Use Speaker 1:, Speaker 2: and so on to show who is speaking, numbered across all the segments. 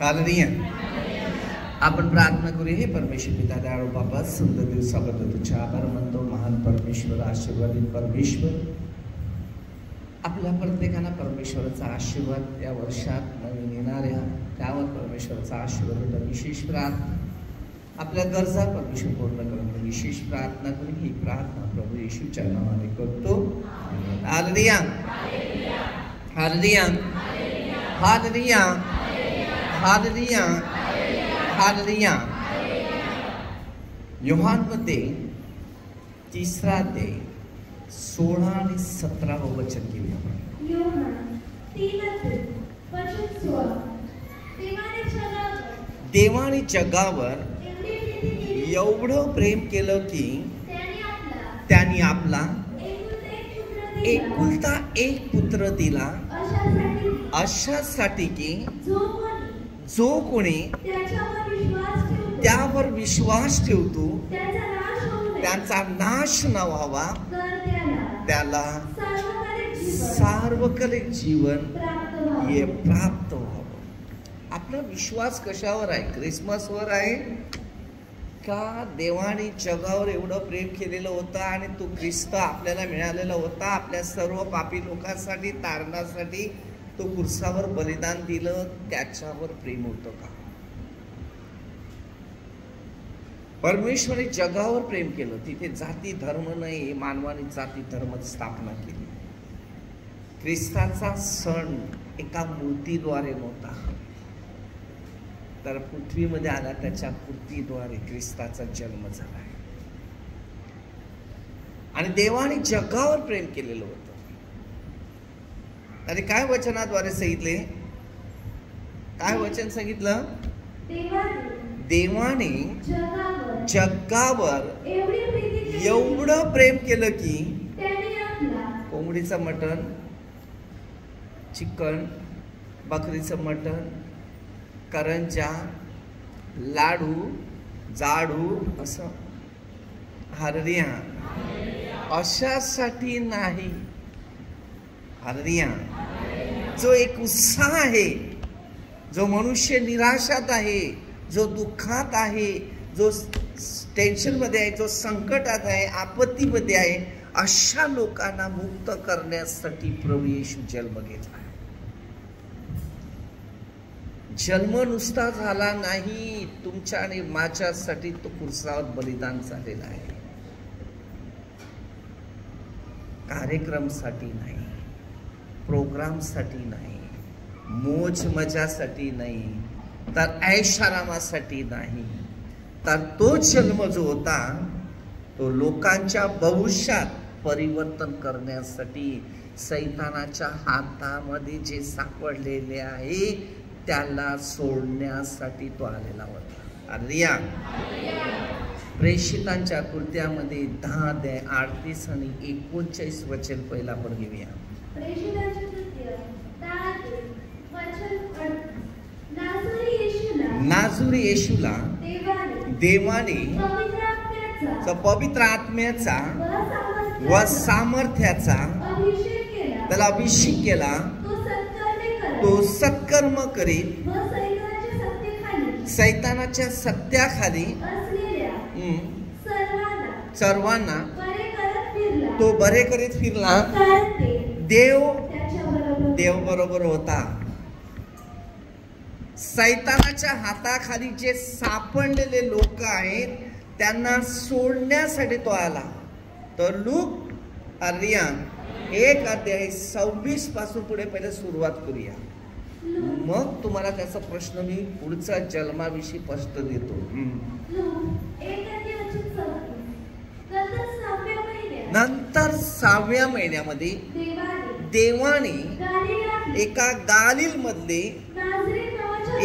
Speaker 1: Hallelujah. आपण प्रार्थना करूया. हे परमेश्वर पिता दयाळू बाबा, सुंदर दिवसाबद्दल तुझे आभार मानतो. महान परमेश्वर, आशीर्वादित परमेश्वर, आपल्या प्रत्येकाला परमेश्वराचा आशीर्वाद या वर्षात नवीन येणाऱ्या त्यावर परमेश्वराचा आशीर्वाद होता. विशेष प्रार्थना आपल्या गरजा परमेश्वर पूर्ण करून विशेष प्रार्थना करून ही प्रार्थना प्रभू येशूच्या नावाने करतो. Hallelujah, hallelujah, hallelujah, hallelujah, hallelujah. योहानमध्ये 3 अध्याय 16 आणि 17 वचन घेऊया.
Speaker 2: योहान 3:16.
Speaker 1: देवाने जगावर एवढं प्रेम केलं की त्यांनी आपला एकुलता एक पुत्र दिला, अशासाठी की जो कोणी त्यावर विश्वास ठेवतो त्यांचा नाश न व्हावा, त्याला सार्वकालिक जीवन हे प्राप्त व्हावं. आपला विश्वास कशावर आहे? ख्रिसमसवर आहे का? देवाने जगावर एवढं प्रेम केलेलं होतं आणि तो ख्रिस्त आपल्याला मिळालेला होता. आपल्या सर्व पापी लोकांसाठी तारणासाठी तो क्रूसावर बलिदान दिलं, त्याच्यावर प्रेम होतं का? परमेश्वराने जगावर प्रेम केलं. तिथे जाती धर्म नाही, मानवाने जाती धर्म स्थापना केली. ख्रिस्ताचा सण एका मूर्तीद्वारे नव्हता, तर पृथ्वीमध्ये आला त्याच्या मूर्तीद्वारे ख्रिस्ताचा जन्म झाला आहे. आणि देवाने जगावर प्रेम केलेलं होतं. आणि काय वचनाद्वारे सांगितले? काय वचन सांगितलं? देवाने जगावर एवढं प्रेम केलं की कोंबडीचं मटण, चिकन, बकरीचं मटण, करंजा, लाडू, जाडू असं हालेलुया अशासाठी नाही. हालेलुया. जो एक उत्साह आहे, जो मनुष्य निराशात आहे, जो दुःखात आहे, जो टेन्शनमध्ये आहे, जो संकटात आहे, आपत्तीमध्ये आहे, अशा लोकांना मुक्त करण्यासाठी प्रभू येशू जन्म घेतला. जन्म नुसता झाला नाही, तुमच्या आणि माझ्यासाठी तो क्रूसावर बलिदान झालेला आहे. कार्यक्रमसाठी नाही, प्रोग्रामसाठी नाही, मोज मजासाठी नाही, तर ऐशारामासाठी नाही, तर तो जन्म जो होता तो लोकांच्या भविष्यात परिवर्तन करण्यासाठी, सैतानाच्या हातामध्ये जे सापडलेले आहे त्याला सोडण्यासाठी तो आलेला होता. हालेलुया. प्रेषितांच्या कृत्यामध्ये 10 अध्याय 38 आणि 39 वचन पहिला आपण घेऊया. नाझुरी येशूला देवाने पवित्र आत्म्याचा व सामर्थ्याचा त्याला अभिषेक केला. तो सत्कर्म करीत सैतानाच्या सत्याखाली सर्वांना तो बरे करीत फिरला. देव बरोबर होता. सैतानाच्या हाताखाली जे सापडलेले लोक आहेत त्यांना सोडण्यासाठी तो आला. तर लूक हालेलुया 1 अध्याय 26 पासून पुढे पहिले सुरुवात करूया. मग तुम्हाला त्याचा प्रश्न मी पुढचा जन्माविषयी स्पष्ट देतो. नंतर 6व्या महिन्यामध्ये देवाने एका गालिल मधले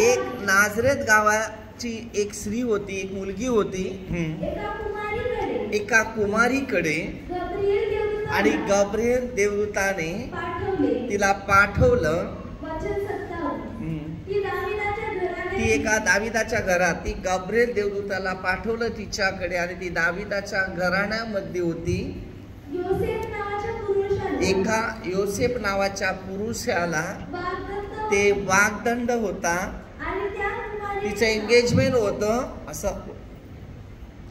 Speaker 1: एक नाझरेत गावाची एक स्त्री होती, एक मुलगी होती, एका कुमारीकडे, आणि गब्रिएल देवदूताने तिला पाठवलं. ती एका दाविदाच्या घरात, ती गब्रिएल देवदूताला पाठवलं तिच्याकडे, आणि ती दाविदाच्या घराण्यामध्ये होती. एका योसेफ नावाच्या पुरुषाला ते वाग्दंड होता. तिचं एंगेजमेंट होतं, असं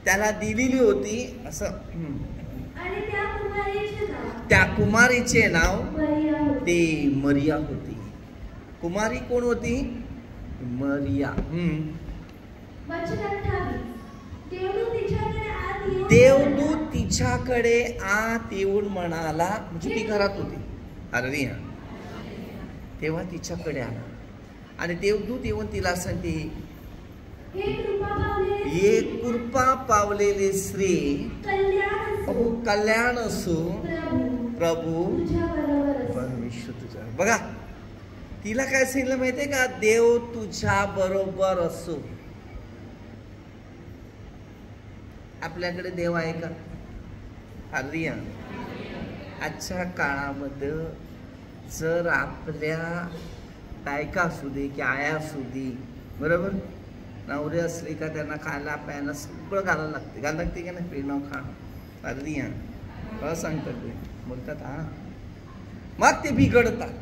Speaker 1: त्याला दिलेली होती असं.
Speaker 2: आणि
Speaker 1: त्या कुमारीचे नाव ते मरिया होती. कुमारी कोण होती? मरिया. देवदूत तिच्याकडे आत येऊन म्हणाला, म्हणजे ती घरात होती. अरे तेव्हा तिच्याकडे आला आणि देवदूत येऊन तिला सांगते, हे कृपा पावलेले स्त्री, कल्याण असो प्रभू परमेश्वर तुझ्या. बघा तिला काय सांगितलं माहितीये का? देव तुझ्या बरोबर असो. आपल्याकडे देव आहे का? हल्ली आजच्या काळामध्ये जर आपल्या बायका असू दे की आया असू दे, बरोबर, नवरे असले का त्यांना खायला प्यायला सगळं घालायला लागते. घालायला लागते का नाही? पिणं खाणं. हल्ली काय सांगतात ते? बोलतात हा, मग ते बिघडतात.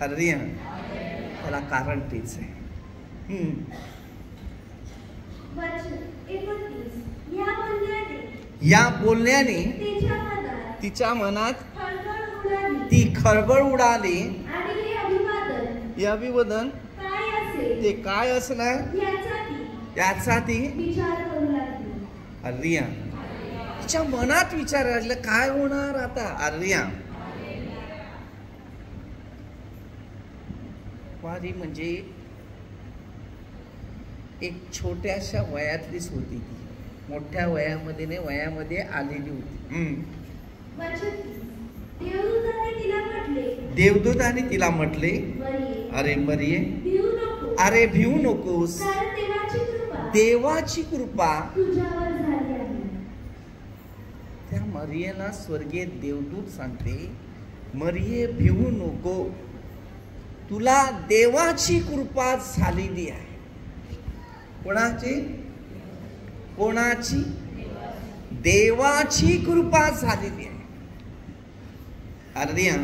Speaker 1: हल्ली त्याला कारण तेच आहे. या बोलण्याने तिच्या मनात ती खळबळ उडाली. हे अभिवादन ते काय असणार याचा ती अर्रिया तिच्या मनात विचार लागला, काय होणार आता? अर्रिया वारी म्हणजे एक छोट्याशा वयातलीच होती ती. मोठ्या वयामध्ये नाही, वयामध्ये आलेली होती. देवदूताने तिला म्हटले, अरे मरिये, अरे भिवू नकोस, देवाची कृपा त्या मरियेला स्वर्गीय देवदूत सांगते, मरिये भिवू नको, तुला देवाची कृपा झालेली आहे. कोणाची? कोणाची? देवाची कृपा झालेली आहे. अर्दिया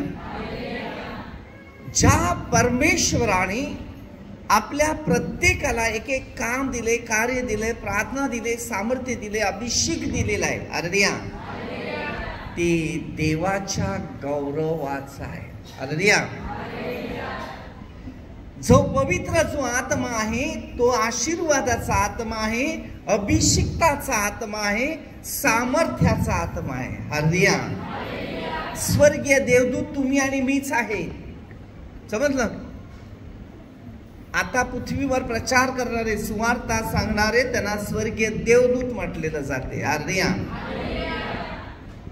Speaker 1: ज्या परमेश्वराने आपल्या प्रत्येकाला एक एक काम दिले, कार्य दिले, प्रार्थना दिले, सामर्थ्य दिले, अभिषेक दिलेला आहे. अर्दिया ते देवाच्या गौरवाचा आहे. अर्दिया जो पवित्र जो आत्मा आहे तो आशीर्वादाचा आत्मा आहे, अभिषिक्ताचा आत्मा आहे, सामर्थ्याचा आत्मा आहे. हालेलुया. स्वर्गीय देवदूत तुम्ही आणि मीच आहे. समजलं? आता पृथ्वीवर प्रचार करणारे, सुवार्ता सांगणारे त्यांना स्वर्गीय देवदूत म्हटलेलं जाते. हालेलुया.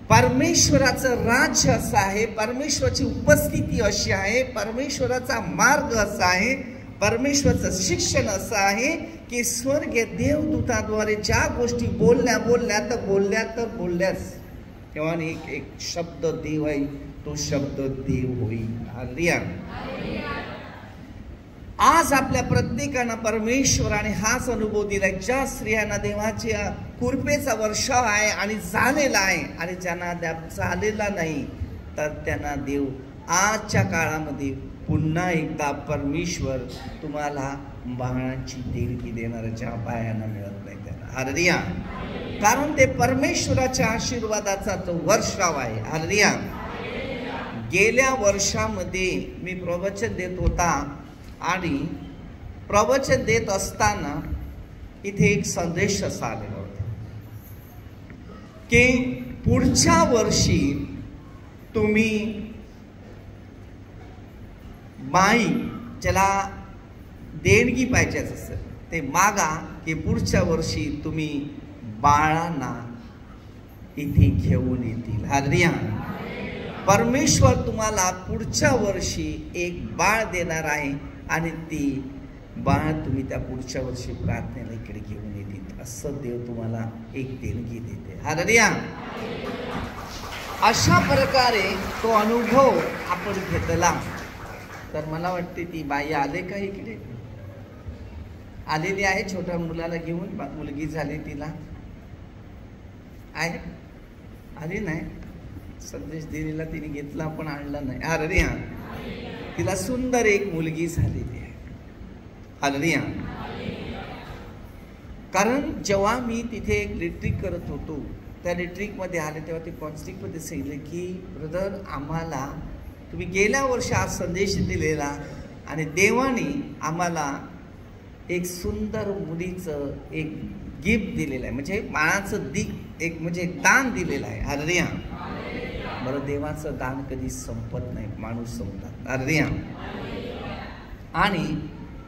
Speaker 1: परमेश्वराचं राज्य असं आहे, परमेश्वराची उपस्थिती अशी आहे, परमेश्वराचा मार्ग असा आहे, परमेश्वराचं शिक्षण असं आहे की स्वर्गीय देवदूताद्वारे ज्या गोष्टी बोलल्याच तेव्हा एक शब्द देव आहे, तो शब्द देव होईल. हालेलुया. आज आपल्या प्रत्येकानं परमेश्वराने हाच अनुभव दिलाय. ज्या स्त्रियांना देवाच्या कृपेचा वर्षाव आहे आणि झालेला आहे, आणि ज्यांना झालेला नाही तर त्यांना देव आजच्या काळामध्ये पुन्हा एकदा परमेश्वर तुम्हाला बाळांची देणगी देणार, ज्या बायांना मिळत नाही त्यांना. हालेलुया. कारण ते परमेश्वराच्या आशीर्वादाचा तो वर्षाव आहे. हालेलुया. गेल्या वर्षामध्ये मी प्रवचन देत होता आणि प्रवचन देत असताना इथे एक संदेश असा आलेला होता की पुढच्या वर्षी तुम्ही बाई ज्याला देणगी पाहिजे असेल ते मागा, की पुढच्या वर्षी तुम्ही बाळांना इथे घेऊन येतील. हालेलुया. परमेश्वर तुम्हाला पुढच्या वर्षी एक बाळ देणार आहे आणि ती बाळ तुम्ही त्या पुढच्या वर्षी प्रार्थनेला इकडे घेऊन येतील, असं देव तुम्हाला एक देणगी देते. हालेलुया. अशा प्रकारे तो अनुभव आपण घेतला. तर मला वाटते ती बाई आले का इकडे? आलेली आहे. छोट्या मुलाला घेऊन, मुलगी झाली तिला आहे, आली नाही. संदेश दिलेला तिने घेतला पण आणला नाही. हालेलुया. तिला सुंदर एक मुलगी झालेली आहे. हालेलुया. कारण जेव्हा मी तिथे एक रिट्रीट करत होतो, त्या रिट्रीटमध्ये आले तेव्हा ते कॉन्स्टिकमध्ये सांगितलं की ब्रदर, आम्हाला तुम्ही गेल्या वर्षी आज संदेश दिलेला आणि देवाने आम्हाला एक सुंदर मुलीचं एक गिफ्ट दिलेलं आहे, म्हणजे बाळाचं एक म्हणजे दान दिलेलं आहे. हालेलुया. बरं, देवाचं दान कधी संपत नाही, माणूस संपतात. हालेलुया. आणि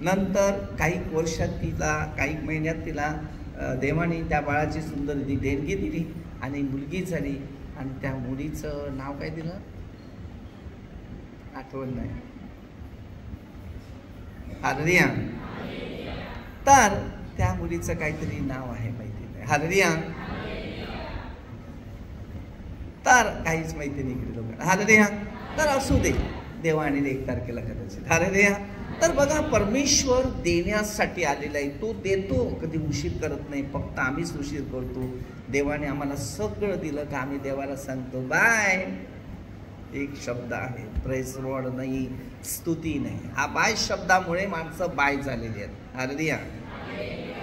Speaker 1: नंतर काही वर्षात तिला, काही महिन्यात तिला देवाने त्या बाळाची सुंदर देणगी दिली आणि मुलगी झाली. आणि त्या मुलीचं नाव काय दिलं आठवण नाही. हालेलुया. तर त्या मुलीचं काहीतरी नाव आहे, माहिती नाही. हालेलुया. तर काहीच माहिती नाही इकडे लोक. हालेलुया. तर असू दे, देवाने 1 तारखेला कदाचित. हालेलुया. तर बघा, परमेश्वर देण्यासाठी आलेला आहे, तो देतो, कधी उशीर करत नाही. फक्त आम्हीच उशीर करतो. देवाने आम्हाला सगळं दिलं का आम्ही देवाला सांगतो बाय. एक शब्द आहे, प्रेज लॉर्ड नाही, स्तुती नाही. हा बाय शब्दामुळे माणसं बाय झालेली आहेत. हालेलुया.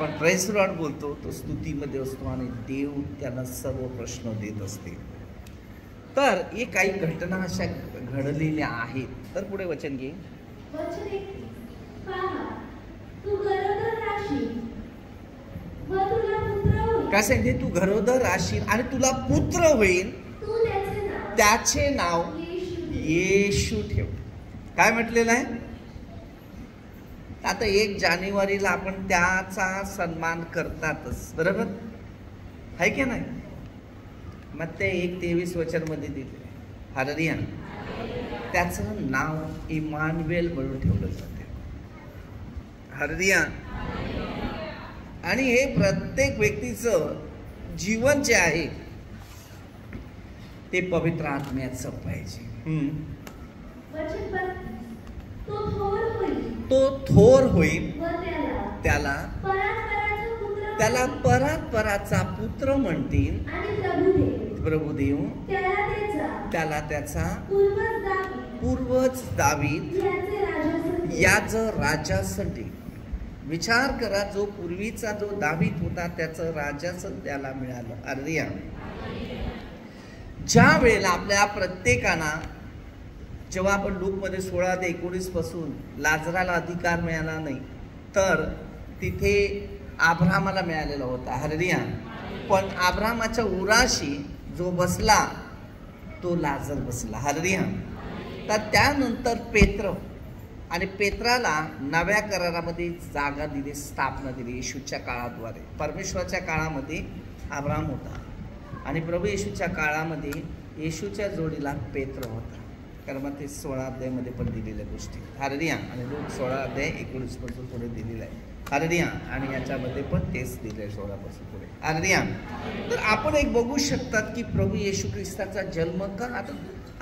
Speaker 1: पण प्रेज लॉर्ड बोलतो तो स्तुतीमध्ये असतो आणि देव त्यांना सर्व प्रश्न देत असते. तर हे काही घटना अशा घडलेल्या आहेत. तर पुढे वचन घे. काय सांगते? तू गरोदर राशील आणि तुला पुत्र होईल, त्याचे नाव येशू ठेव. काय म्हटलेलं आहे? आता 1 जानेवारीला आपण त्याचा सन्मान करतातच, बरोबर आहे की नाही? मग ते 1:23 वचनमध्ये दिले. हालेलुया. त्याचं नाव इमानुएल म्हणून ठेवलं जाते. हालेलुया. आणि हे प्रत्येक व्यक्तीचं जीवन जे आहे ते पवित्र आत्म्याचं पाहिजे. तो थोर होईल, त्याला परात्पराचा पुत्र म्हणतील. प्रभुदेव त्याला त्याचा पूर्वज दावीद याचं राजासाठी. विचार करा, जो पूर्वीचा जो दावीद होता त्याचं राजाचं त्याला मिळालं. हालेलुया. ज्या वेळेला आपल्या प्रत्येकाना, जेव्हा आपण लूकमध्ये 16 ते 19 पासून लाजराला अधिकार मिळाला नाही, तर तिथे अब्राहमाला मिळालेला होता. हालेलुया. पण अब्राहमाच्या उराशी जो बसला तो लाजर बसला. हालेलुया. तर त्यानंतर पेत्र, आणि पेत्राला नव्या करारामध्ये जागा दिली, स्थापना दिली येशूच्या काळाद्वारे. परमेश्वराच्या काळामध्ये अब्राहम होता आणि प्रभू येशूच्या काळामध्ये येशूच्या जोडीला पेत्र होता. कारण मग ते 16 अध्यायामध्ये पण दिलेल्या गोष्टी. हालेलुया. आणि लोक 16 अध्याय 19 पासून पुढे दिलेला आहे. हालेलुया. आणि याच्यामध्ये पण तेच दिले 16 पासून पुढे. हालेलुया. तर आपण एक बघू शकतात की प्रभू येशू ख्रिस्ताचा जन्म का, आता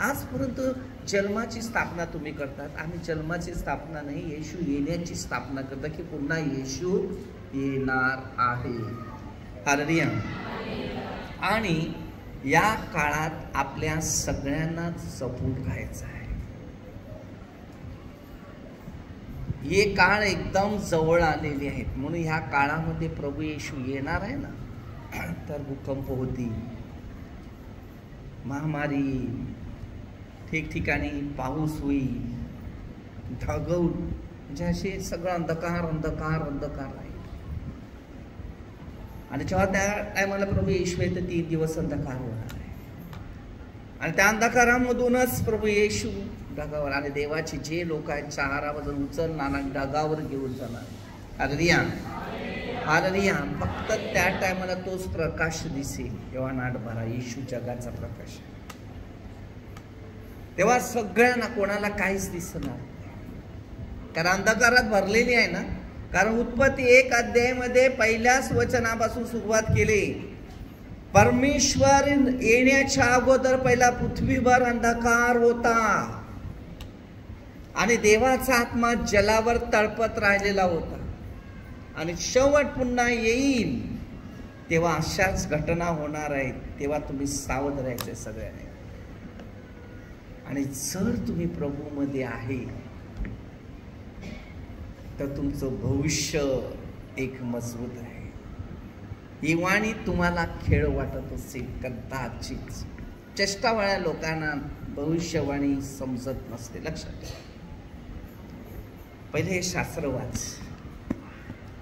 Speaker 1: आजपर्यंत जन्माची स्थापना तुम्ही करतात. आम्ही जन्माची स्थापना नाही, येशू येण्याची स्थापना करता की पुन्हा येशू येणार आहे. हालेलुया. आणि या काळात आपल्या सगळ्यांना जपून राहायचं आहे. हे काळ एकदम जवळ आलेले आहेत, म्हणून ह्या काळामध्ये प्रभू येशू येणार आहे ना. तर भूकंप होती, महामारी, ठिकठिकाणी पाऊस होईल, ढग, म्हणजे असे सगळं अंधकार अंधकार अंधकार आहे. आणि जेव्हा त्या टायमाला प्रभू येशू आहे तर 3 दिवस अंधकार होणार आहे. आणि त्या अंधकारामधूनच प्रभू येशू ढगावर, आणि देवाचे जे लोक आहेत 4 वाजून उचलणार आणि ढगावर घेऊन जाणार. हालेलुया. हालेलुया. फक्त त्या टायमाला तोच प्रकाश दिसेल, तेव्हा नाट भरा, येशू जगाचा प्रकाश. तेव्हा सगळ्यांना, कोणाला काहीच दिसणार नाही, कारण अंधकारात भरलेली आहे ना. कारण उत्पत्ती 1 अध्यायामध्ये पहिल्याच वचनापासून सुरुवात केली. परमेश्वर येण्याच्या अगोदर पहिला पृथ्वीवर अंधकार होता आणि देवाचा आत्मा जलावर तळपत राहिलेला होता. आणि शेवट पुन्हा येईल तेव्हा अशाच घटना होणार आहेत. तेव्हा तुम्ही सावध राहायचे सगळ्यांनी. आणि जर तुम्ही प्रभूमध्ये आहे तर तुमचं भविष्य एक मजबूत आहे. इवाणी तुम्हाला खेळ वाटत असेल कदाचित. चेष्टावाळ्या लोकांना भविष्यवाणी समजत नसते. लक्षात ठेवा. पहिले हे शास्त्र वाच.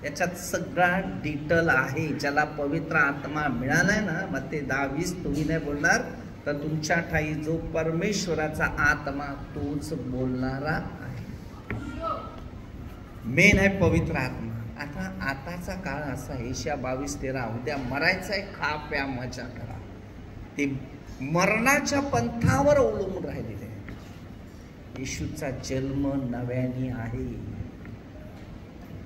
Speaker 1: याच्यात सगळा डिटेल आहे. ज्याला पवित्र आत्मा मिळालाय ना, मग ते 10-20 तुम्ही नाही बोलणार, तर तुमच्या ठाई जो परमेश्वराचा आत्मा तोच बोलणारा आहे. मेन आहे पवित्र आत्मा. आताचा काळ असा आहे, 22:13 उद्या मरायचं आहे, खा प्या मजा करा. ते मरणाच्या पंथावर अवलंबून राहिलेले आहे. येशूचा जन्म नव्याने आहे.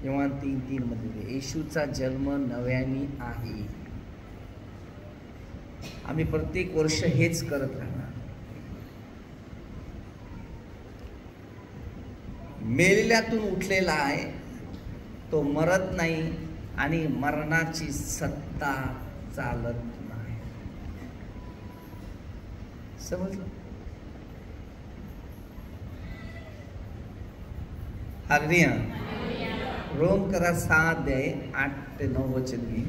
Speaker 1: योहान 3:3 मध्ये येशूचा जन्म नव्याने आहे. आम्ही प्रत्येक वर्ष हेच करत राहणार. मेलेल्यातून उठलेला आहे, तो मरत नाही आणि मरणाची सत्ता चालत नाही. समजलं? हालेलुया. रोम करा 6:8-9 वचन घे.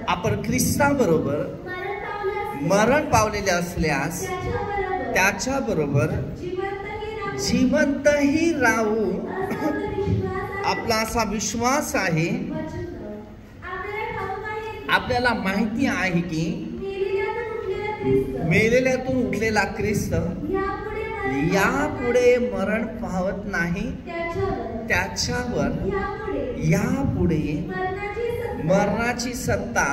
Speaker 1: आपण ख्रिस्ताबरोबर मरण पावलेले असल्यास त्याच्याबरोबर जिवंतही राहू आपला असा विश्वास आहे. आपल्याला माहिती आहे की मेलेल्यातून उठलेला ख्रिस्त यापुढे मरण पावत नाही. त्याच्यावर यापुढे मरणाची सत्ता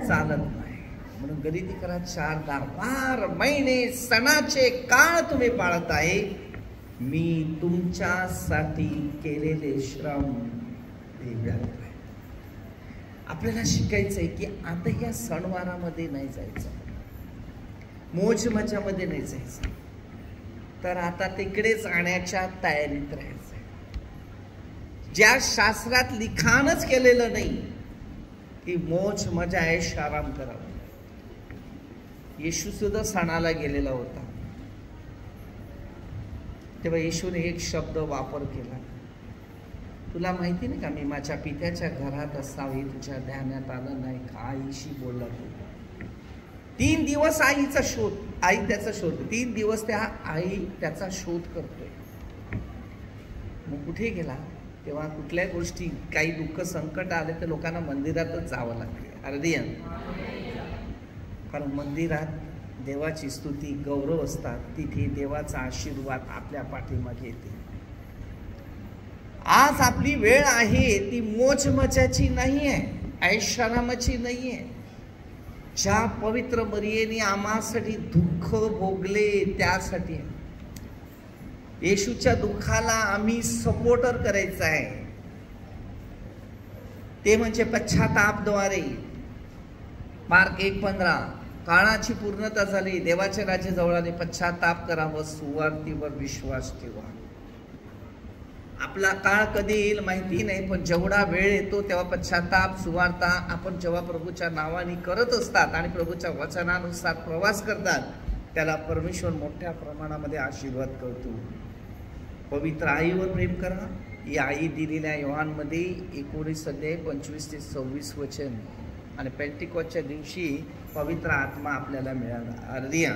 Speaker 1: चालत नाही. म्हणून गलीती करा 4:10. 12 महिने सणाचे काळ तुम्ही पाळत आहे. मी तुमच्यासाठी केलेले श्रम ते व्यर्थ आहे. आपल्याला शिकायचंय की आता या सणवारामध्ये नाही जायचं, मोज मजामध्ये नाही जायचं, तर आता तिकडे जाण्याच्या तयारीत राहायचं. ज्या शास्त्रात लिखाणच केलेलं नाही की मोज मजा ऐश आराम करावा. येशू सुद्धा सणाला गेलेला होता, तेव्हा येशूने एक शब्द वापर केला. तुला माहिती नाही का, मी माझ्या पित्याच्या घरात असावे तुझ्या ध्यानात आलं नाही का? आईशी बोलला तू. 3 दिवस आईचा शोध, आई त्याचा शोध. 3 दिवस त्या आई त्याचा शोध करतोय. मग कुठे गेला? तेव्हा कुठल्या गोष्टी, काही दुःख संकट आले तर लोकांना मंदिरातच जावं लागते. हालेलुया. कारण मंदिरात देवाची स्तुती, गौरव असतात. तिथे देवाचा आशीर्वाद आपल्या पाठीमागे येते. आज आपली वेळ आहे ती मोज मजाची नाही आहे, ऐशारामाची नाही आहे. ज्या पवित्र मरियेने आम्हासाठी दुःख भोगले त्यासाठी आहे. येशूच्या दुःखाला आम्ही सपोर्टर करायचं आहे, ते म्हणजे पश्चातापद्वारे. मार्क 1:15. काळाची पूर्णता झाली, देवाचे राज्य जवळ आले, पश्चाताप करा व सुवार्तेवर विश्वास ठेवा. आपला काळ कधी येईल माहिती नाही, पण जेवढा वेळ येतो तेव्हा पश्चाताप, सुवार्ता आपण जेव्हा प्रभूच्या नावाने करत असतात आणि प्रभूच्या वचनानुसार प्रवास करतात, त्याला परमेश्वर मोठ्या प्रमाणामध्ये आशीर्वाद करतो. पवित्र आईवर प्रेम करा. ही आई दिलेल्या योहानमध्ये 19:25-26 वचन. आणि पेंटिकॉसच्या दिवशी पवित्र आत्मा आपल्याला मिळाला. हालेलुया.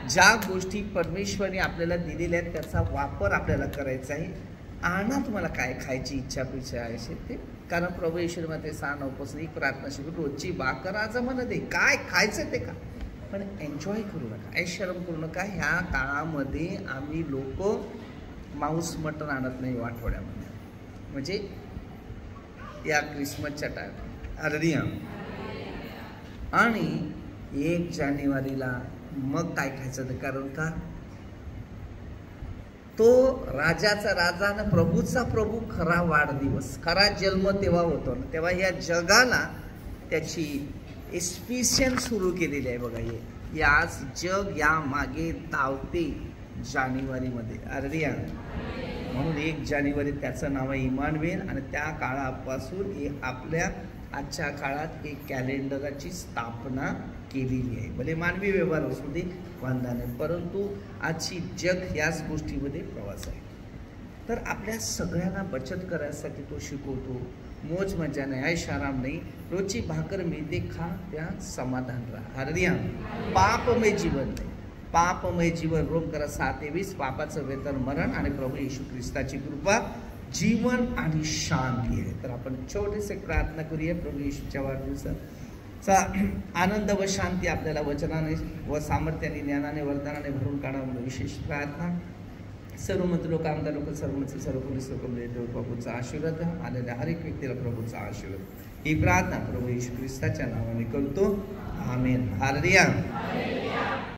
Speaker 1: ज्या गोष्टी परमेश्वराने आपल्याला दिलेल्या आहेत त्याचा वापर आपल्याला करायचा आहे. आणा तुम्हाला काय खायची इच्छा पिच्छा आहे ते, कारण प्रभू येशूमध्ये 6:9 प्रार्थना शिकून रोजची भाकर आज मला दे. काय खायचं ते का, पण एन्जॉय करू नका, ऐशरम करू नका. ह्या काळामध्ये आम्ही लोक मांस मटण आणत नाही आठवड्यामध्ये, म्हणजे या क्रिसमसच्या टाइम. हालेलुया. आणि 1 जानेवारीला मग काय खायचं ते, कारण का तो राजाचा राजा ना प्रभूचा प्रभू खरा वाढदिवस, खरा जन्म तेव्हा होतो ना, तेव्हा या जगाला त्याची एक्सपिरियन्स सुरू केलेली आहे. बघा, हे आज जग या मागे धावते जानेवारीमध्ये. हालेलुया. म्हणून 1 जानेवारी त्याचं नाव आहे इमानुएल. आणि त्या काळापासून आपल्या आजच्या काळात एक कॅलेंडरची स्थापना केलेली आहे. भले मानवी व्यवहार असू दे, वांधा नाही, परंतु आजची जग याच गोष्टीमध्ये प्रवास आहे. तर आपल्या सगळ्यांना बचत करायसाठी तो शिकवतो. मोज मजा नाही, ऐश आराम नाही, रोजची भाकर मिळते, खा, त्या समाधान राहा. हालेलुया. पापमय जीवन नाही, पापमय जीवन. रोम करा 7:20. पापाचं वेतन मरण आणि प्रभू येशू ख्रिस्ताची कृपा जीवन आणि शांती आहे. तर आपण छोटीशी प्रार्थना करूया. प्रभू येशूच्या वाढदिवसाचा आनंद व शांती आपल्याला वचनाने व सामर्थ्याने, ज्ञानाने, वरदानाने भरून काढा म्हणून विशेष प्रार्थना. सर्व मंत्र लोक, आमदार लोक, सर्व पोलीस लोक, देव प्रभूचा आशीर्वाद आलेल्या हर एक व्यक्तीला प्रभूचा आशीर्वाद. ही प्रार्थना प्रभू येशू ख्रिस्ताच्या नावाने करतो. आमेन. हालेलुया.